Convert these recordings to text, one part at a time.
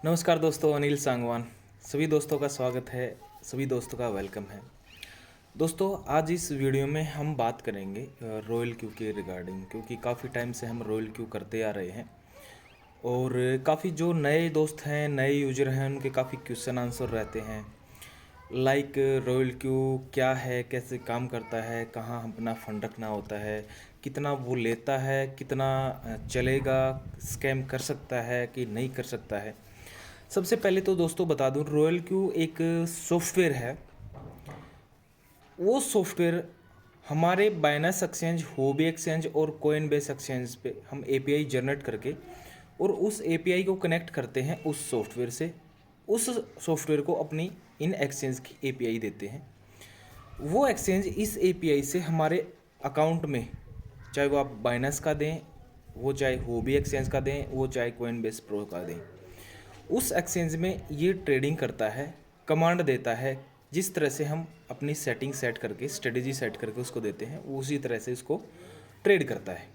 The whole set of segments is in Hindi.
नमस्कार दोस्तों, अनिल सांगवान। सभी दोस्तों का स्वागत है, सभी दोस्तों का वेलकम है। दोस्तों, आज इस वीडियो में हम बात करेंगे रॉयल क्यू के रिगार्डिंग, क्योंकि काफ़ी टाइम से हम रॉयल क्यू करते आ रहे हैं और काफ़ी जो नए दोस्त हैं, नए यूजर हैं, उनके काफ़ी क्वेश्चन आंसर रहते हैं। लाइक रॉयल क्यू क्या है, कैसे काम करता है, कहाँ अपना फंड रखना होता है, कितना वो लेता है, कितना चलेगा, स्कैम कर सकता है कि नहीं कर सकता है। सबसे पहले तो दोस्तों बता दूं, रॉयल क्यू एक सॉफ्टवेयर है। वो सॉफ्टवेयर हमारे बाइनेंस एक्सचेंज, होबी एक्सचेंज और कोइनबेस एक्सचेंज पे हम एपीआई जनरेट करके और उस एपीआई को कनेक्ट करते हैं उस सॉफ्टवेयर से। उस सॉफ्टवेयर को अपनी इन एक्सचेंज की एपीआई देते हैं। वो एक्सचेंज इस एपीआई से हमारे अकाउंट में, चाहे वो आप बाइनेंस का दें, वो चाहे होबी एक्सचेंज का दें, वो चाहे कोइनबेस प्रो का दें, उस एक्सचेंज में ये ट्रेडिंग करता है, कमांड देता है। जिस तरह से हम अपनी सेटिंग सेट करके, स्ट्रेटेजी सेट करके उसको देते हैं, वो उसी तरह से इसको ट्रेड करता है।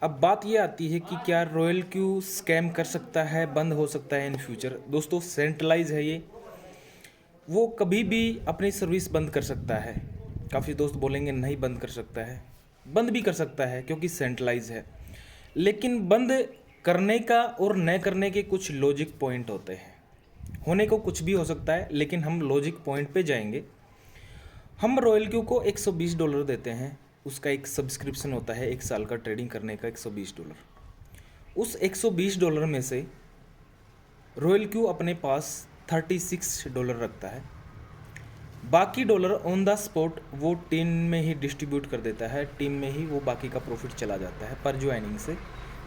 अब बात ये आती है कि क्या रॉयल क्यू स्कैम कर सकता है, बंद हो सकता है इन फ्यूचर। दोस्तों, सेंट्रलाइज है ये, वो कभी भी अपनी सर्विस बंद कर सकता है। काफ़ी दोस्त बोलेंगे नहीं बंद कर सकता है, बंद भी कर सकता है क्योंकि सेंट्रलाइज है। लेकिन बंद करने का और न करने के कुछ लॉजिक पॉइंट होते हैं। होने को कुछ भी हो सकता है, लेकिन हम लॉजिक पॉइंट पे जाएंगे। हम रॉयल क्यू को $120 देते हैं। उसका एक सब्सक्रिप्शन होता है 1 साल का ट्रेडिंग करने का, $120। उस $120 में से रॉयल क्यू अपने पास $36 रखता है। बाकी डॉलर ऑन द स्पॉट वो टीम में ही डिस्ट्रीब्यूट कर देता है, टीम में ही वो बाकी का प्रॉफिट चला जाता है पर ज्वाइनिंग से,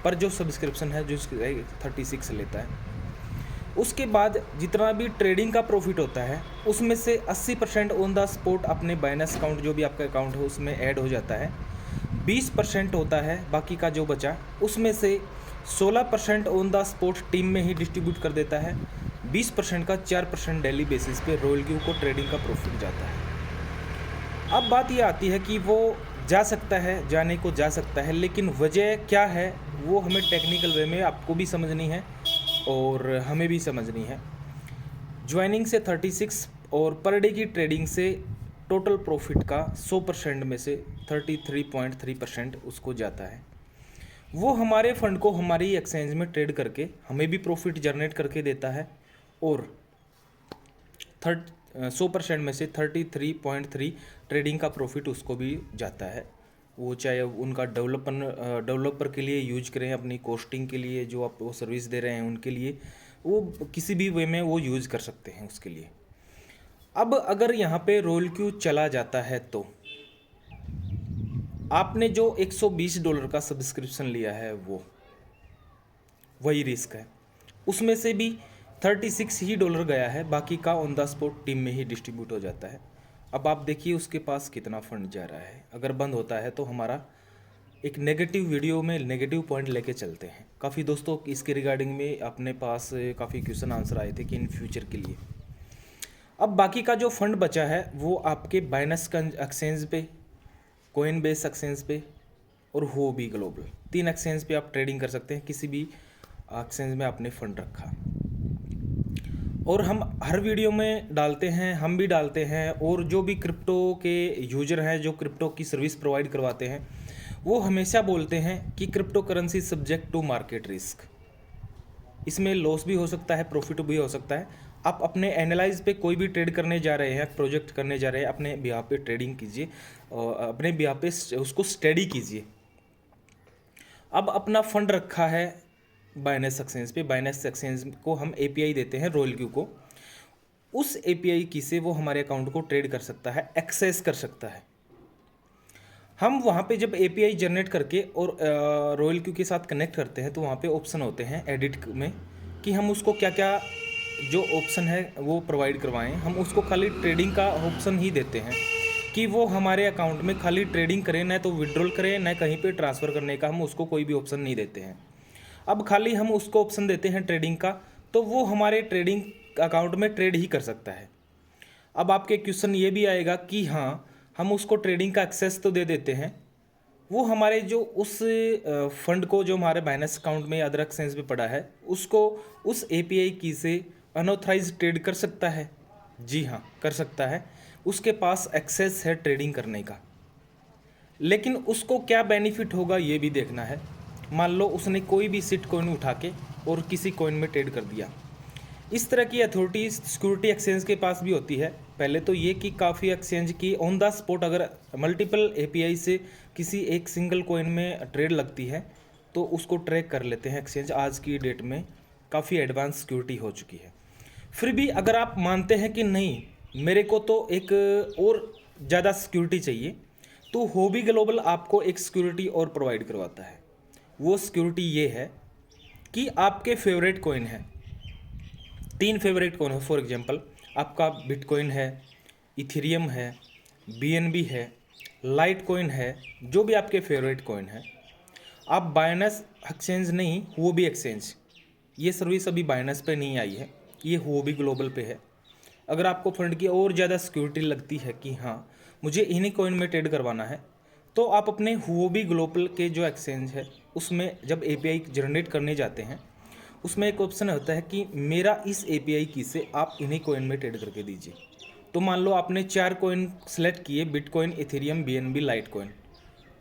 पर जो सब्सक्रिप्शन है जो 36 लेता है। उसके बाद जितना भी ट्रेडिंग का प्रॉफिट होता है उसमें से 80% ऑन द स्पॉट अपने बाइनेंस अकाउंट, जो भी आपका अकाउंट है उसमें ऐड हो जाता है। 20% होता है बाकी का जो बचा, उसमें से 16% ऑन द स्पॉट टीम में ही डिस्ट्रीब्यूट कर देता है। 20% का 4% डेली बेसिस पे रॉयल क्यू को ट्रेडिंग का प्रॉफिट जाता है। अब बात ये आती है कि वो जा सकता है, जाने को जा सकता है, लेकिन वजह क्या है वो हमें टेक्निकल वे में आपको भी समझनी है और हमें भी समझनी है। ज्वाइनिंग से 36 और पर डे की ट्रेडिंग से टोटल प्रॉफिट का 100% में से 33.3% उसको जाता है। वो हमारे फंड को हमारी एक्सचेंज में ट्रेड करके हमें भी प्रॉफिट जनरेट करके देता है और 100% में से 33.3 ट्रेडिंग का प्रॉफिट उसको भी जाता है। वो चाहे उनका डेवलपर के लिए यूज करें, अपनी कोस्टिंग के लिए, जो आप वो सर्विस दे रहे हैं उनके लिए, वो किसी भी वे में वो यूज़ कर सकते हैं उसके लिए। अब अगर यहाँ पे रॉयल क्यू चला जाता है तो आपने जो $120 का सब्सक्रिप्शन लिया है वो वही रिस्क है। उसमें से भी 36 ही डॉलर गया है, बाकी का ऑन द स्पॉट टीम में ही डिस्ट्रीब्यूट हो जाता है। अब आप देखिए उसके पास कितना फंड जा रहा है। अगर बंद होता है तो हमारा एक नेगेटिव वीडियो में नेगेटिव पॉइंट लेके चलते हैं। काफ़ी दोस्तों इसके रिगार्डिंग में अपने पास काफ़ी क्वेश्चन आंसर आए थे कि इन फ्यूचर के लिए। अब बाकी का जो फंड बचा है वो आपके बाइनेंस एक्सचेंज पे, कोइनबेस एक्सचेंज पे और होबी ग्लोबल, 3 एक्सचेंज पे आप ट्रेडिंग कर सकते हैं। किसी भी एक्सचेंज में आपने फंड रखा और हम हर वीडियो में डालते हैं, हम भी डालते हैं, और जो भी क्रिप्टो के यूजर हैं, जो क्रिप्टो की सर्विस प्रोवाइड करवाते हैं, वो हमेशा बोलते हैं कि crypto currency subject to market risk. इसमें लॉस भी हो सकता है, प्रॉफिट भी हो सकता है। आप अपने एनालाइज पे कोई भी ट्रेड करने जा रहे हैं, प्रोजेक्ट करने जा रहे हैं, अपने बिहाफ पे ट्रेडिंग कीजिए और अपने बिहाफ पे उसको स्टडी कीजिए। अब अपना फंड रखा है बाइनेंस एक्सचेंज पे, बाइनेंस एक्सचेंज को हम एपीआई देते हैं रॉयल क्यू को। उस एपीआई की से वो हमारे अकाउंट को ट्रेड कर सकता है, एक्सेस कर सकता है। हम वहाँ पे जब एपीआई जनरेट करके और रॉयल क्यू के साथ कनेक्ट करते हैं तो वहाँ पे ऑप्शन होते हैं एडिट में कि हम उसको क्या क्या जो ऑप्शन है वो प्रोवाइड करवाएं। हम उसको खाली ट्रेडिंग का ऑप्शन ही देते हैं कि वो हमारे अकाउंट में खाली ट्रेडिंग करें, न तो विड्रॉल करें, न कहीं पे ट्रांसफ़र करने का। हम उसको कोई भी ऑप्शन नहीं देते हैं। अब खाली हम उसको ऑप्शन देते हैं ट्रेडिंग का, तो वो हमारे ट्रेडिंग अकाउंट में ट्रेड ही कर सकता है। अब आपके क्वेश्चन ये भी आएगा कि हाँ, हम उसको ट्रेडिंग का एक्सेस तो दे देते हैं, वो हमारे जो उस फंड को जो हमारे बाइनेंस अकाउंट में या अदर एक्सचेंज पे पड़ा है उसको उस एपीआई की से अनऑथराइज ट्रेड कर सकता है। जी हाँ, कर सकता है। उसके पास एक्सेस है ट्रेडिंग करने का, लेकिन उसको क्या बेनिफिट होगा ये भी देखना है। मान लो उसने कोई भी सिट कॉइन उठा के और किसी कॉइन में ट्रेड कर दिया। इस तरह की अथॉरिटी सिक्योरिटी एक्सचेंज के पास भी होती है। पहले तो ये कि काफ़ी एक्सचेंज की ऑन द स्पॉट अगर मल्टीपल एपीआई से किसी एक सिंगल कॉइन में ट्रेड लगती है तो उसको ट्रैक कर लेते हैं एक्सचेंज। आज की डेट में काफ़ी एडवांस सिक्योरिटी हो चुकी है। फिर भी अगर आप मानते हैं कि नहीं मेरे को तो एक और ज़्यादा सिक्योरिटी चाहिए, तो हॉबी ग्लोबल आपको एक सिक्योरिटी और प्रोवाइड करवाता है। वो सिक्योरिटी ये है कि आपके फेवरेट कॉइन है, 3 फेवरेट कॉइन है। फॉर एग्जांपल आपका बिटकॉइन है, इथेरियम है, बीएनबी है, लाइट कॉइन है, जो भी आपके फेवरेट कॉइन है। आप बाइनेंस एक्सचेंज नहीं, वो भी एक्सचेंज, ये सर्विस अभी बाइनेंस पे नहीं आई है, ये हॉबी ग्लोबल पे है। अगर आपको फंड की और ज़्यादा सिक्योरिटी लगती है कि हाँ मुझे इन्हीं कॉइन में ट्रेड करवाना है, तो आप अपने हॉबी ग्लोबल के जो एक्सचेंज है उसमें जब एपीआई जनरेट करने जाते हैं उसमें एक ऑप्शन होता है कि मेरा इस एपीआई की से आप इन्हीं कॉइन में ट्रेड करके दीजिए। तो मान लो आपने 4 कॉइन सेलेक्ट किए, bitcoin, Ethereum, BNB, light coin,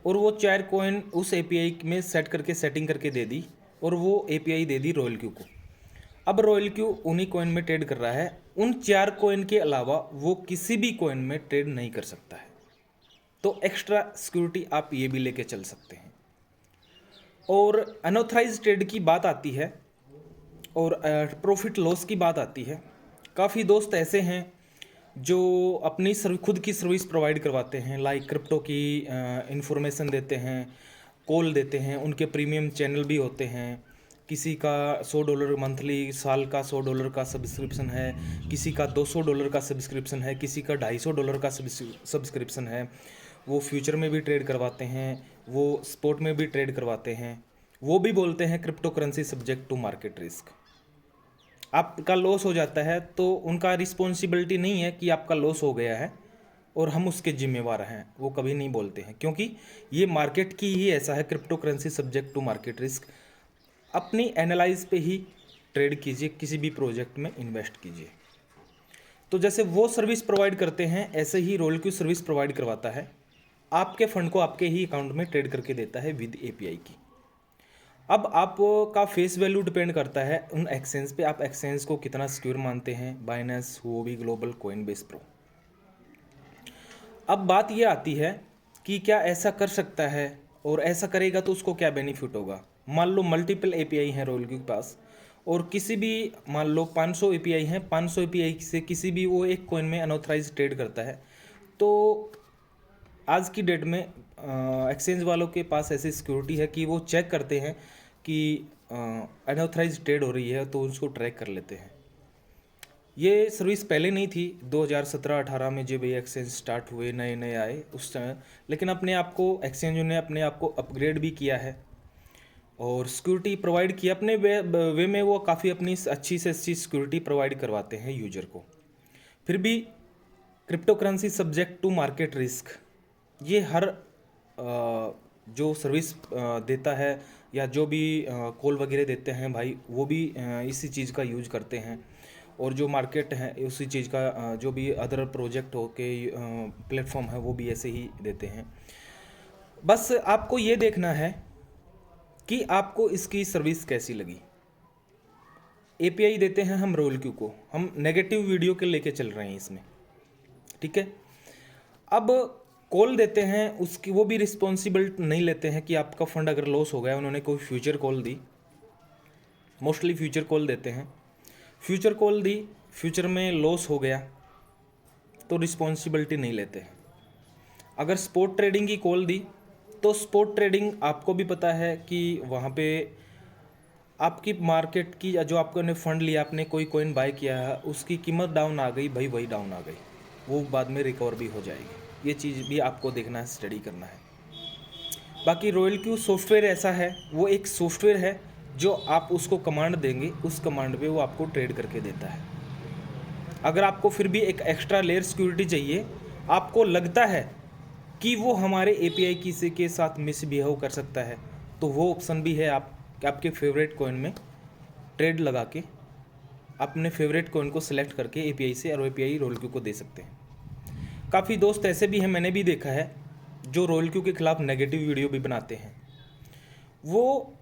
और वो 4 कॉइन उस एपीआई में सेटिंग करके दे दी, और वो एपीआई दे दी रॉयल क्यू को। अब रॉयल क्यू उन्हीं कॉइन में ट्रेड कर रहा है, उन 4 कॉइन के अलावा वो किसी भी कॉइन में ट्रेड नहीं कर सकता है। तो एक्स्ट्रा सिक्योरिटी आप ये भी लेके चल सकते हैं। और अनऑथराइज ट्रेड की बात आती है और प्रॉफिट लॉस की बात आती है। काफ़ी दोस्त ऐसे हैं जो अपनी खुद की सर्विस प्रोवाइड करवाते हैं, लाइक क्रिप्टो की इंफॉर्मेशन देते हैं, कॉल देते हैं, उनके प्रीमियम चैनल भी होते हैं। किसी का $100 मंथली, साल का $100 का सब्सक्रिप्शन है, किसी का $200 का सब्सक्रिप्शन है, किसी का $250 का सब्सक्रिप्शन है। वो फ्यूचर में भी ट्रेड करवाते हैं, वो स्पॉट में भी ट्रेड करवाते हैं। वो भी बोलते हैं crypto currency subject to market risk. आपका लॉस हो जाता है तो उनका रिस्पॉन्सिबिलिटी नहीं है कि आपका लॉस हो गया है और हम उसके जिम्मेवार हैं, वो कभी नहीं बोलते हैं, क्योंकि ये मार्केट की ही ऐसा है, crypto currency subject to market risk. अपनी एनालाइज पे ही ट्रेड कीजिए, किसी भी प्रोजेक्ट में इन्वेस्ट कीजिए। तो जैसे वो सर्विस प्रोवाइड करते हैं ऐसे ही रोल क्यू सर्विस प्रोवाइड करवाता है, आपके फंड को आपके ही अकाउंट में ट्रेड करके देता है विद एपीआई की। अब आपका फेस वैल्यू डिपेंड करता है उन एक्सचेंज पे, आप एक्सचेंज को कितना सिक्योर मानते हैं, Binance, Huobi global, Coinbase pro. अब बात ये आती है कि क्या ऐसा कर सकता है, और ऐसा करेगा तो उसको क्या बेनिफिट होगा। मान लो मल्टीपल एपीआई हैं रोल के पास, और किसी भी मान लो 500 एपीआई हैं, 500 एपीआई से किसी भी वो एक कॉइन में अनऑथराइज ट्रेड करता है, तो आज की डेट में एक्सचेंज वालों के पास ऐसी सिक्योरिटी है कि वो चेक करते हैं कि अनऑथराइज ट्रेड हो रही है तो उसको ट्रैक कर लेते हैं। ये सर्विस पहले नहीं थी, 2017-18 में जब ये एक्सचेंज स्टार्ट हुए, नए नए आए उस समय, लेकिन अपने आप को एक्सचेंजों ने अपने आप को अपग्रेड भी किया है और सिक्योरिटी प्रोवाइड किया अपने वे में। वो काफ़ी अपनी अच्छी से अच्छी सिक्योरिटी प्रोवाइड करवाते हैं यूजर को। फिर भी crypto currency subject to market risk, ये हर जो सर्विस देता है या जो भी कॉल वगैरह देते हैं भाई, वो भी इसी चीज़ का यूज करते हैं। और जो मार्केट है उसी चीज़ का जो भी अदर प्रोजेक्ट हो के प्लेटफॉर्म है वो भी ऐसे ही देते हैं। बस आपको ये देखना है कि आपको इसकी सर्विस कैसी लगी। एपीआई देते हैं हम रोल क्यू को, हम नेगेटिव वीडियो के लेके चल रहे हैं इसमें, ठीक है। अब कॉल देते हैं उसकी, वो भी रिस्पॉन्सिबल नहीं लेते हैं कि आपका फंड अगर लॉस हो गया, उन्होंने कोई फ्यूचर कॉल दी, मोस्टली फ्यूचर कॉल देते हैं, फ्यूचर कॉल दी, फ्यूचर में लॉस हो गया तो रिस्पॉन्सिबिलिटी नहीं लेते हैं। अगर स्पॉट ट्रेडिंग की कॉल दी तो स्पॉट ट्रेडिंग आपको भी पता है कि वहाँ पे आपकी मार्केट की जो आपने फंड लिया, आपने कोई कॉइन बाय किया है, उसकी कीमत डाउन आ गई भाई, वही डाउन आ गई, वो बाद में रिकवर भी हो जाएगी। ये चीज़ भी आपको देखना है, स्टडी करना है। बाकी रॉयल क्यू सॉफ्टवेयर ऐसा है, वो एक सॉफ्टवेयर है जो आप उसको कमांड देंगे, उस कमांड पे वो आपको ट्रेड करके देता है। अगर आपको फिर भी एक एक्स्ट्रा लेयर सिक्योरिटी चाहिए, आपको लगता है कि वो हमारे एपीआई की से के साथ मिसबिहेव कर सकता है, तो वो ऑप्शन भी है आपके फेवरेट कॉइन में ट्रेड लगा के अपने फेवरेट कॉइन को सिलेक्ट करके एपीआई से और एपीआई रॉयल क्यू को दे सकते हैं। काफ़ी दोस्त ऐसे भी हैं, मैंने भी देखा है, जो रॉयल क्यू के खिलाफ नेगेटिव वीडियो भी बनाते हैं। वो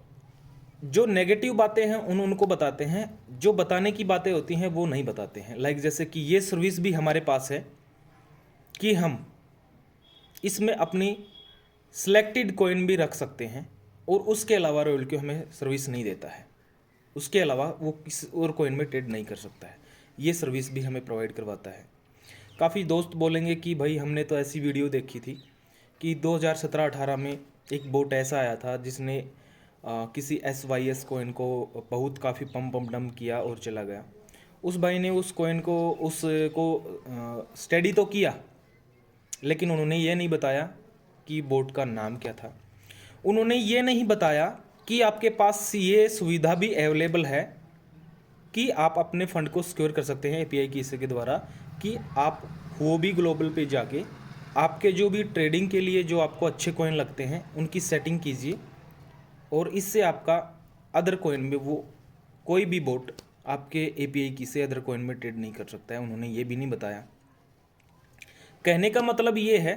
जो नेगेटिव बातें हैं उनको बताते हैं, जो बताने की बातें होती हैं वो नहीं बताते हैं। लाइक जैसे कि ये सर्विस भी हमारे पास है कि हम इसमें अपनी सिलेक्टेड कॉइन भी रख सकते हैं, और उसके अलावा रॉयल क्यू हमें सर्विस नहीं देता है, उसके अलावा वो किसी और कॉइन में ट्रेड नहीं कर सकता है। ये सर्विस भी हमें प्रोवाइड करवाता है। काफ़ी दोस्त बोलेंगे कि भाई हमने तो ऐसी वीडियो देखी थी कि 2017-18 में एक बोट ऐसा आया था जिसने किसी SYS कॉइन को बहुत काफ़ी पम्प डंप किया और चला गया। उस भाई ने उस कॉइन को स्टडी तो किया, लेकिन उन्होंने ये नहीं बताया कि बोट का नाम क्या था। उन्होंने ये नहीं बताया कि आपके पास ये सुविधा भी अवेलेबल है कि आप अपने फंड को सिक्योर कर सकते हैं एपीआई की के द्वारा, कि आप हुओबी ग्लोबल पे जाके आपके जो भी ट्रेडिंग के लिए जो आपको अच्छे कॉइन लगते हैं उनकी सेटिंग कीजिए, और इससे आपका अदर कॉइन में वो कोई भी बोट आपके एपीआई की से अदर कॉइन में ट्रेड नहीं कर सकता है। उन्होंने ये भी नहीं बताया। कहने का मतलब ये है,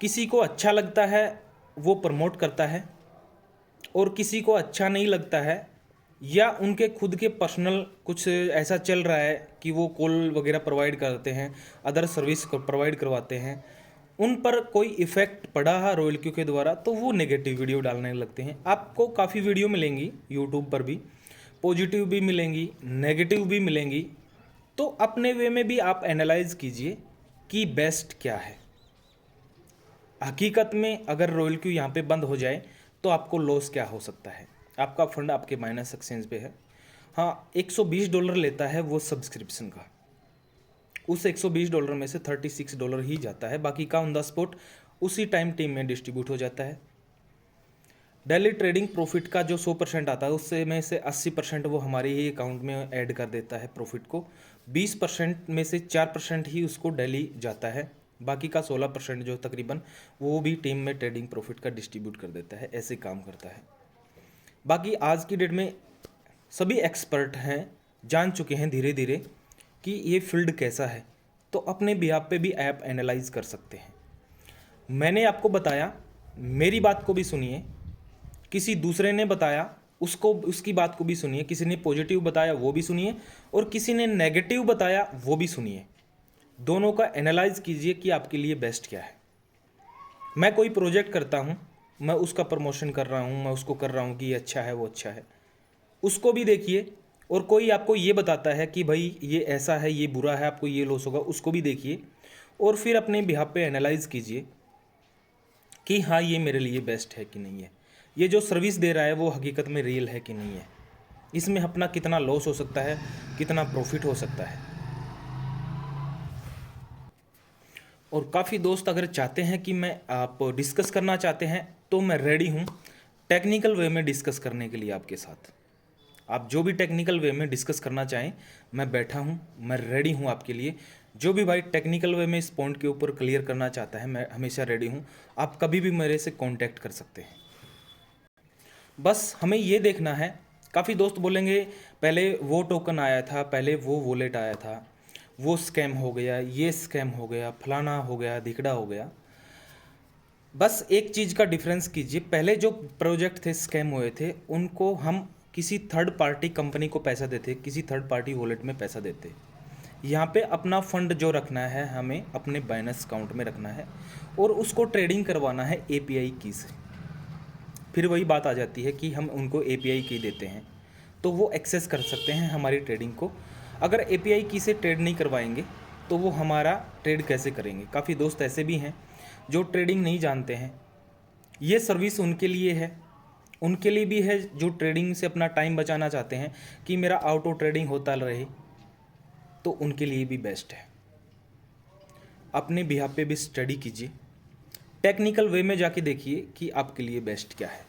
किसी को अच्छा लगता है वो प्रमोट करता है, और किसी को अच्छा नहीं लगता है या उनके खुद के पर्सनल कुछ ऐसा चल रहा है कि वो कॉल वगैरह प्रोवाइड करते हैं, अदर सर्विस प्रोवाइड करवाते हैं, उन पर कोई इफ़ेक्ट पड़ा है रॉयल क्यू के द्वारा, तो वो नेगेटिव वीडियो डालने लगते हैं। आपको काफ़ी वीडियो मिलेंगी यूट्यूब पर भी, पॉजिटिव भी मिलेंगी, नेगेटिव भी मिलेंगी। तो अपने वे में भी आप एनालाइज कीजिए कि बेस्ट क्या है। हकीकत में अगर रॉयल क्यू यहाँ पे बंद हो जाए तो आपको लॉस क्या हो सकता है। आपका फंड आपके माइनस एक्सचेंज पे है। हाँ, $120 लेता है वो सब्सक्रिप्शन का, उस $120 में से $36 ही जाता है, बाकी का ऑन द स्पॉट उसी टाइम टीम में डिस्ट्रीब्यूट हो जाता है। डेली ट्रेडिंग प्रॉफिट का जो 100% आता है उससे में से 80% वो हमारे ही अकाउंट में ऐड कर देता है प्रॉफिट को। 20% में से 4% ही उसको डेली जाता है, बाकी का 16% जो तकरीबन वो भी टीम में ट्रेडिंग प्रॉफिट का डिस्ट्रीब्यूट कर देता है। ऐसे काम करता है। बाकी आज की डेट में सभी एक्सपर्ट हैं, जान चुके हैं धीरे धीरे कि ये फील्ड कैसा है, तो अपने बिहाफ पे भी ऐप एनालाइज कर सकते हैं। मैंने आपको बताया, मेरी बात को भी सुनिए, किसी दूसरे ने बताया उसकी बात को भी सुनिए, किसी ने पॉजिटिव बताया वो भी सुनिए, और किसी ने नेगेटिव बताया वो भी सुनिए। दोनों का एनालाइज कीजिए कि आपके लिए बेस्ट क्या है। मैं कोई प्रोजेक्ट करता हूँ, मैं उसका प्रमोशन कर रहा हूँ, मैं उसको कर रहा हूँ कि ये अच्छा है वो अच्छा है, उसको भी देखिए। और कोई आपको ये बताता है कि भाई ये ऐसा है, ये बुरा है, आपको ये लॉस होगा, उसको भी देखिए, और फिर अपने बिहाफ पे एनालाइज कीजिए कि हाँ ये मेरे लिए बेस्ट है कि नहीं है, ये जो सर्विस दे रहा है वो हकीकत में रियल है कि नहीं है, इसमें अपना कितना लॉस हो सकता है, कितना प्रॉफिट हो सकता है। और काफ़ी दोस्त अगर चाहते हैं कि मैं आप डिस्कस करना चाहते हैं तो मैं रेडी हूँ टेक्निकल वे में डिस्कस करने के लिए आपके साथ। आप जो भी टेक्निकल वे में डिस्कस करना चाहें मैं बैठा हूँ, मैं रेडी हूँ आपके लिए। जो भी भाई टेक्निकल वे में इस पॉइंट के ऊपर क्लियर करना चाहता है मैं हमेशा रेडी हूँ। आप कभी भी मेरे से कांटेक्ट कर सकते हैं। बस हमें ये देखना है, काफ़ी दोस्त बोलेंगे पहले वो टोकन आया था, पहले वो वॉलेट आया था, वो स्कैम हो गया, ये स्कैम हो गया, फलाना हो गया, धिकड़ा हो गया। बस एक चीज़ का डिफरेंस कीजिए, पहले जो प्रोजेक्ट थे स्कैम हुए थे उनको हम किसी थर्ड पार्टी कंपनी को पैसा देते, किसी थर्ड पार्टी वॉलेट में पैसा देते। यहाँ पे अपना फंड जो रखना है हमें अपने बाइनेंस अकाउंट में रखना है और उसको ट्रेडिंग करवाना है एपीआई की से। फिर वही बात आ जाती है कि हम उनको एपीआई की देते हैं तो वो एक्सेस कर सकते हैं हमारी ट्रेडिंग को। अगर एपीआई की से ट्रेड नहीं करवाएंगे तो वो हमारा ट्रेड कैसे करेंगे। काफ़ी दोस्त ऐसे भी हैं जो ट्रेडिंग नहीं जानते हैं, ये सर्विस उनके लिए है, उनके लिए भी है जो ट्रेडिंग से अपना टाइम बचाना चाहते हैं कि मेरा ऑटो ट्रेडिंग होता रहे, तो उनके लिए भी बेस्ट है। अपने बिहाफ पे भी स्टडी कीजिए, टेक्निकल वे में जाके देखिए कि आपके लिए बेस्ट क्या है।